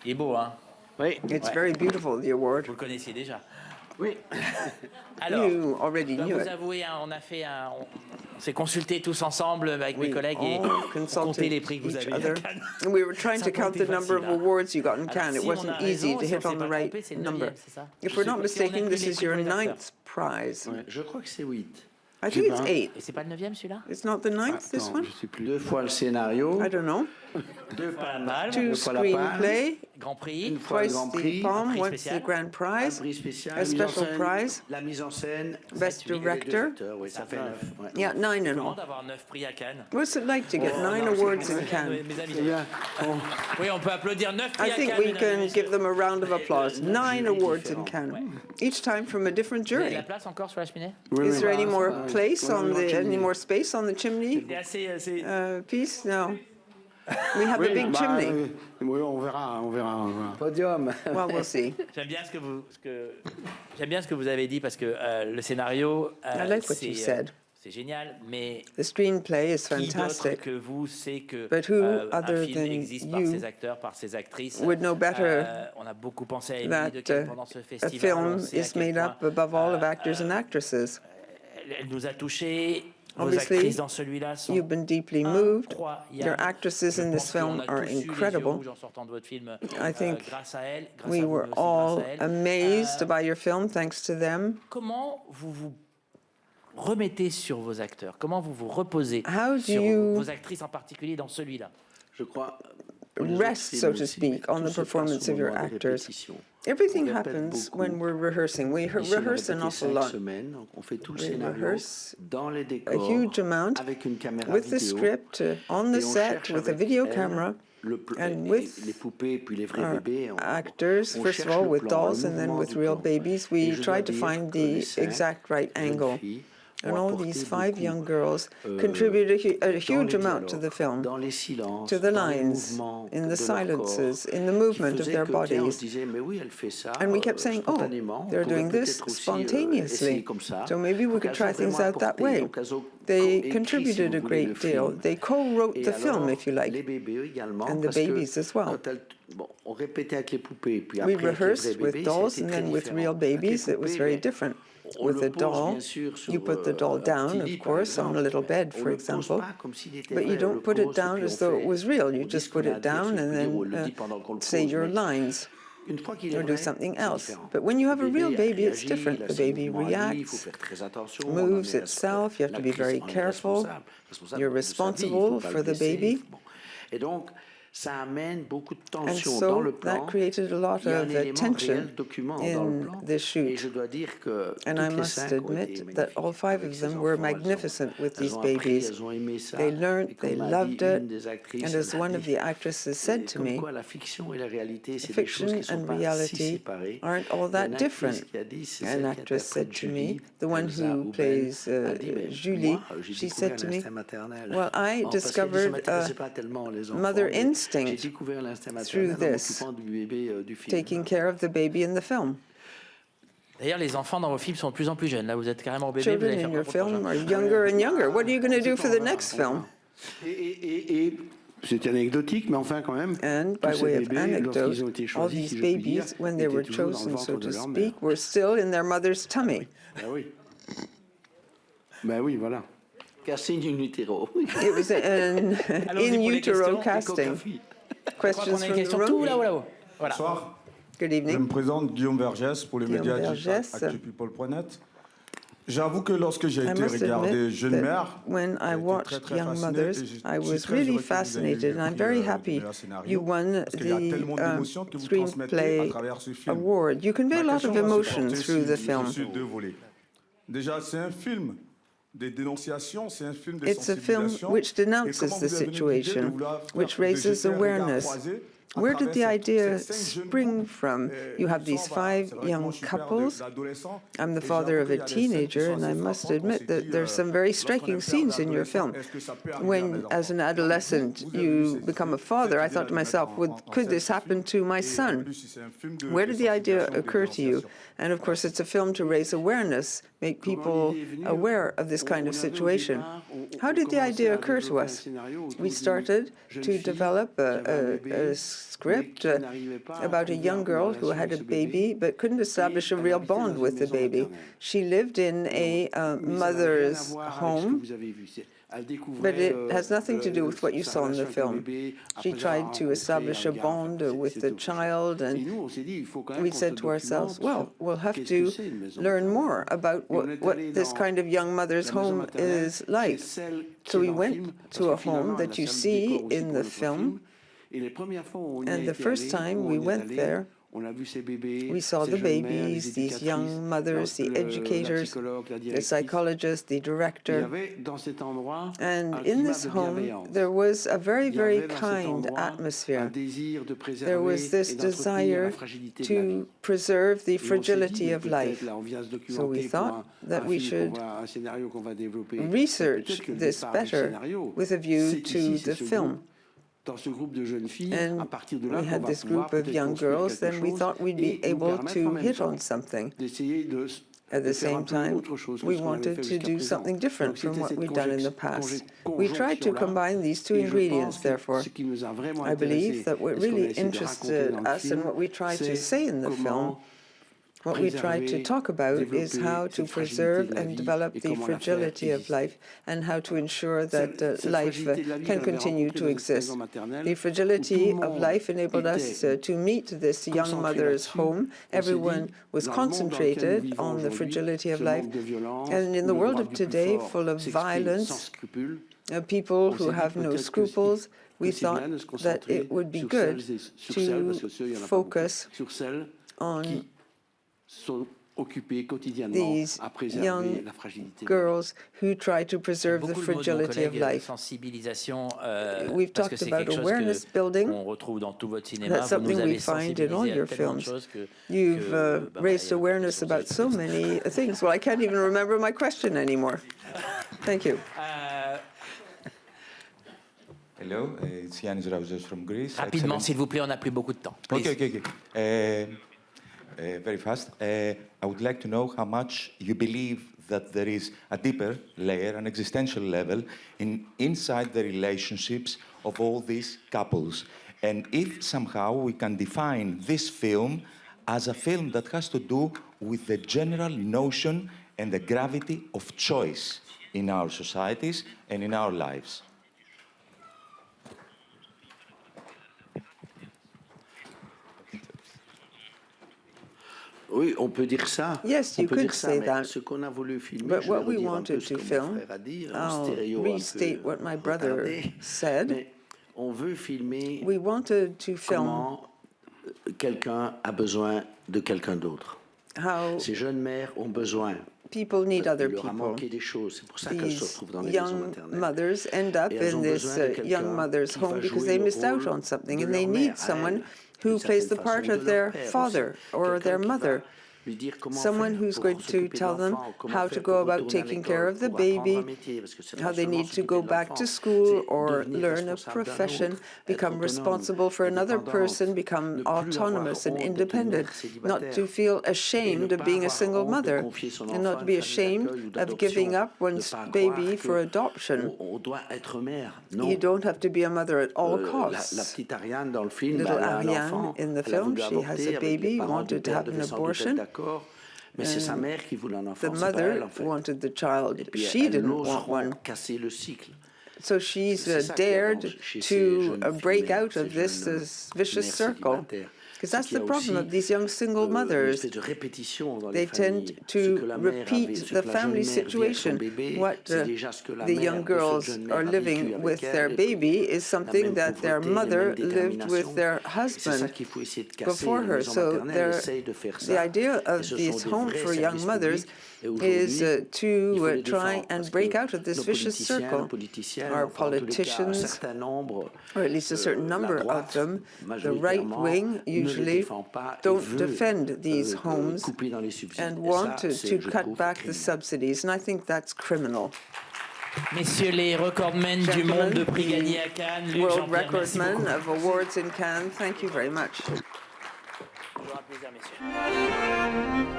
Il est beau, hein? Oui. It's very beautiful, the award. Vous le connaissiez déjà. Oui. Alors, You already je dois knew vous it. avouer, hein, on s'est consultés tous ensemble avec mes We collègues et all on comptait consulted les prix que vous each avez eu à other. Cannes. And we were trying Ça to a pas count été the number of facile, hein. awards you got in Alors, Cannes. It si on wasn't a easy raison, to si on hit s'est on the pas right trompé, c'est le number. 9e, c'est ça? If we're not Si on mistaken, inclut this les is prix your pour les acteurs. 9th prize. Ouais, je crois que c'est 8. I think it's 8. Et c'est pas le 9e celui-là? It's not the 9th, this Attends, one? je sais plus. 2 fois le scénario, I don't know. 2 fois la palme, 2 2 fois la palme, screenplay, Grand Prix. une fois le twice Grand the Prix, palm, prix once spécial. the grand un prize, prix spécial, a mise en special scène, prize, la mise en scène, best et les deux director. acteurs, oui, ça fait 9. Ouais. Yeah, 9 in Comment all. d'avoir 9 prix à Cannes? What's it like to get 9 awards in Cannes? Mes amis. Eh bien, Oui, on peut applaudir 9 prix I à think Cannes. we mesdames et can messieurs. give them a round of applause. 9 awards in Cannes, each time from a different Vous avez de jury. la place encore sur la cheminée? oui, Is oui. there any Ah, more ça va. place Ouais, on ouais, the, chimney. any more space on the chimney C'est assez... piece? No. We have Oui, a big bah, chimney. oui, on verra, on verra. Podium. Well, we'll see. J'aime bien ce que vous avez dit parce que le scénario, I like what you said. c'est génial, mais The screenplay is qui d'autre fantastic. que vous sait que But who un other film than existe par you ses acteurs, par ses actrices? would know better On a beaucoup pensé à Émilie that de Cannes pendant ce a festival. film On sait à is quel made point, up above all of actors and actresses. elle nous a touchés. Vos Obviously, actrices dans celui-là sont You've been deeply moved. incroyables. Your actresses in Je this pense qu'on film a are tous eu les yeux incredible. rouges en sortant de votre film, I think grâce à elle, grâce We à vous, were mais aussi all grâce à elle. amazed by your film, thanks to them. Comment vous vous remettez sur vos acteurs? Comment vous vous reposez How do sur you vos actrices en particulier dans celui-là? Je crois. rest, so to speak, on the performance of your actors? Everything happens when we're rehearsing. We rehearse an awful lot. On fait tout le We scénario rehearse dans les a décors, huge amount avec une caméra with the vidéo, script on the et on set cherche with a avec video elle camera and with les poupées puis les vrais our bébés. actors, on first of cherche all le with plan, dolls le and then mouvement with du real plan. babies. Et We je try dois to dire find que les the 5 exact right jeunes angle. filles And ont all apporté these 5 beaucoup, young girls dans contribute a les huge amount to dialogues, the film, dans les silences, to the dans les lines, mouvements in de the leur silences, corps, in the qui movement of faisaient their que, tiens, on se bodies. disait, mais oui, elle fait ça, And we kept saying, oh, spontanément, they're on pourrait doing this peut-être aussi, spontaneously. essayer comme ça. So maybe we Donc, could elles try ont things vraiment out that apporté, way. donc elles ont They co-écrit, contributed si a vous voulez, great le deal. film. They co-wrote Et the film, alors, if you like, les bébés également, and the parce que babies as well. quand bon, on répétait avec les poupées, puis We après avec les rehearsed vrais with bébés, dolls, c'était and très then with différent. real Avec les babies, it was poupées, very ben, different. on With le a pose, doll, bien sûr, sur, you put the doll un down, petit of lit, par course, on a exemple. little bed, On for le pose example. pas comme s'il était But vrai, you on don't le put it pose, down puis as on though it fait- was real. You on dit just ce qu'on put a it à dire, down si and je puis dire, on le then dit pendant qu'on le say pose, your mais lines. une fois qu'il est Or vrai, do something c'est else. différent. But when you have a Le real bébé baby, it's réagit, different. il a The ses baby mouvements à lui, il faut reacts, faire très attention, on en moves est itself. You have to be l'actrice very en est careful. responsable You're de sa vie, il faut responsible pas for le the blesser. baby. Bon. Et donc, ça amène beaucoup de And tension dans le so plan. that created a lot Il y a un of élément tension réel document dans le in plan. the Et shoot. je dois dire que And I toutes les must 5 ont été admit that all magnifiques 5 avec of ces them were enfants. magnificent with Elles these ont appris, babies. elles ont aimé ça. They learned, Et comme they m'a loved dit it, une des actrices, and as elle a one of dit, the actresses said to comme me, quoi la fiction et la réalité, c'est des fiction choses qui sont and pas si reality séparées. aren't all Il y a that une actrice different. qui a dit, c'est An celle qui actress said interprète to me, Julie, the one Elsa who Huben, plays a dit, mais Julie, moi, j'ai she découvert said to me, l'instinct maternel. well, I Bon, parce que ça discovered m'intéressait pas tellement les enfants, mother mais instinct j'ai découvert l'instinct through maternel en this, m'occupant du bébé du film. taking care of the baby in the film. D'ailleurs, les enfants dans vos films sont de plus en plus jeunes. Là, vous êtes carrément au bébé. Vous Children allez in faire your quoi pour le film prochain? are younger and younger. What are you going to do for the next film? Et c'est anecdotique, mais enfin quand même. And by tous ces way of bébés, anecdote, lorsqu'ils ont été all choisis, these si je puis dire, babies, when they étaient were toujours dans le chosen, so ventre to de leur speak, mère. were still in their mother's tummy. Ah oui. Ben oui, voilà. Casting in utero. It was an Allons-y in pour les utero questions. casting. Je crois Questions qu'on a une from the question tout room? là-haut, là-haut. Voilà. Bonsoir, Good je evening. me présente Guillaume Vergès pour les Guillaume médias Vergès. actupeople.net. J'avoue que lorsque j'ai I été must regarder admit Jeunes that Mères, when I j'ai été watched très Young fasciné Mothers, et I je suis was très really heureux que vous ayez eu fascinated, le and I'm prix, very du happy meilleur scénario, you won parce qu'il y a tellement the d'émotions que vous transmettez à screenplay travers ce film. award. You convey a Ma lot question of va se emotion porter through the sur film. deux volets. Déjà, c'est un film de dénonciation, c'est un film de It's a film sensibilisation. which Et denounces comment the vous avez eu l'idée de situation, vouloir faire which de raises jeter un regard awareness. croisé à Where did the travers idea ces 5 jeunes spring couples, from? You have these 5 young couples. I'm the father of a teenager, and I must admit that there's some very striking scenes in your film. When, as an adolescent, you become a father, I thought to myself, could this happen to my son? Where did the idea occur to you? And of course, it's a film to raise awareness, make people aware of this kind of situation. How did the idea occur to us? We started to develop a script about a young girl who had a baby but couldn't establish a real bond with the baby. She lived in a mother's home, but it has nothing to do with what you saw in the film. She tried to establish a bond with the child, and we said to ourselves, well, we'll have to learn more about what this kind of young mother's home is like. So we went to a home that you see in the film, and the first time we went there, we saw the babies, these young mothers, the educators, the psychologist, the director. And in this home, there was a very, very kind atmosphere. There was this desire to preserve the fragility of life. So we thought that we should research this better with a view to the film. And we had this group of young girls, then we thought we'd be able to hit on something. At the same time, we wanted to do something different from what we'd done in the past. We tried to combine these two ingredients, therefore. I believe that what really interested us and what we tried to say in the film, what we tried to talk about, is how to preserve and develop the fragility of life and how to ensure that life can continue to exist. The fragility of life enabled us to meet this young mother's home. Everyone was concentrated on the fragility of life. And in the world of today, full of violence, people who have no scruples, we thought that it would be good to focus on these young girls who try to preserve the fragility of life. We've talked about awareness building. That's something we find in all your films. You've raised awareness about so many things. Well, I can't even remember my question anymore. Thank you. Hello, it's Yannis Rauzos from Greece. Rapidement, s'il vous plaît, on n'a plus beaucoup de temps. Okay. Very fast. I would like to know how much you believe that there is a deeper layer, an existential level, inside the relationships of all these couples. And if somehow we can define this film as a film that has to do with the general notion and the gravity of choice in our societies and in our lives. Oui, on peut dire ça. Yes, you could say that. Ce qu'on a voulu filmer, but what we wanted to film, I'll restate what my brother said. On veut filmer we wanted to film comment quelqu'un a besoin de quelqu'un d'autre. How Ces jeunes mères ont besoin. People need other Il leur a people. manqué des choses. C'est pour ça qu'elles se retrouvent dans les maisons Young maternelles. mothers end up in this young mother's home because they missed out on something, and they need someone who plays the part of their father or their mother. Someone who's going to tell them how to go about taking care of the baby, how they need to go back to school or learn a profession, become responsible for another person, become autonomous and independent, not to feel ashamed of being a single mother, and not to be ashamed of giving up one's baby for adoption. You don't have to be a mother at all costs. Little Ariane in the film, she has a baby, wanted to have an abortion. Mais c'est sa mère qui voulait un enfant. The mother wanted the child. She didn't want one. Casser le cycle. So she's dared to break out of this vicious circle. Because that's the problem of these young single mothers. They tend to repeat the family situation. What the young girls are living with their baby is something that their mother lived with their husband before her. So the idea of this home for young mothers is to try and break out of this vicious circle. Our politicians, or at least a certain number of them, the right wing usually don't defend these homes and want to cut back the subsidies, and I think that's criminal. Messieurs les recordmen du monde de prix gagnés à Cannes, Luc, World Jean-Pierre, merci recordmen beaucoup. of awards in Cannes, thank you very much. Toujours un plaisir, messieurs.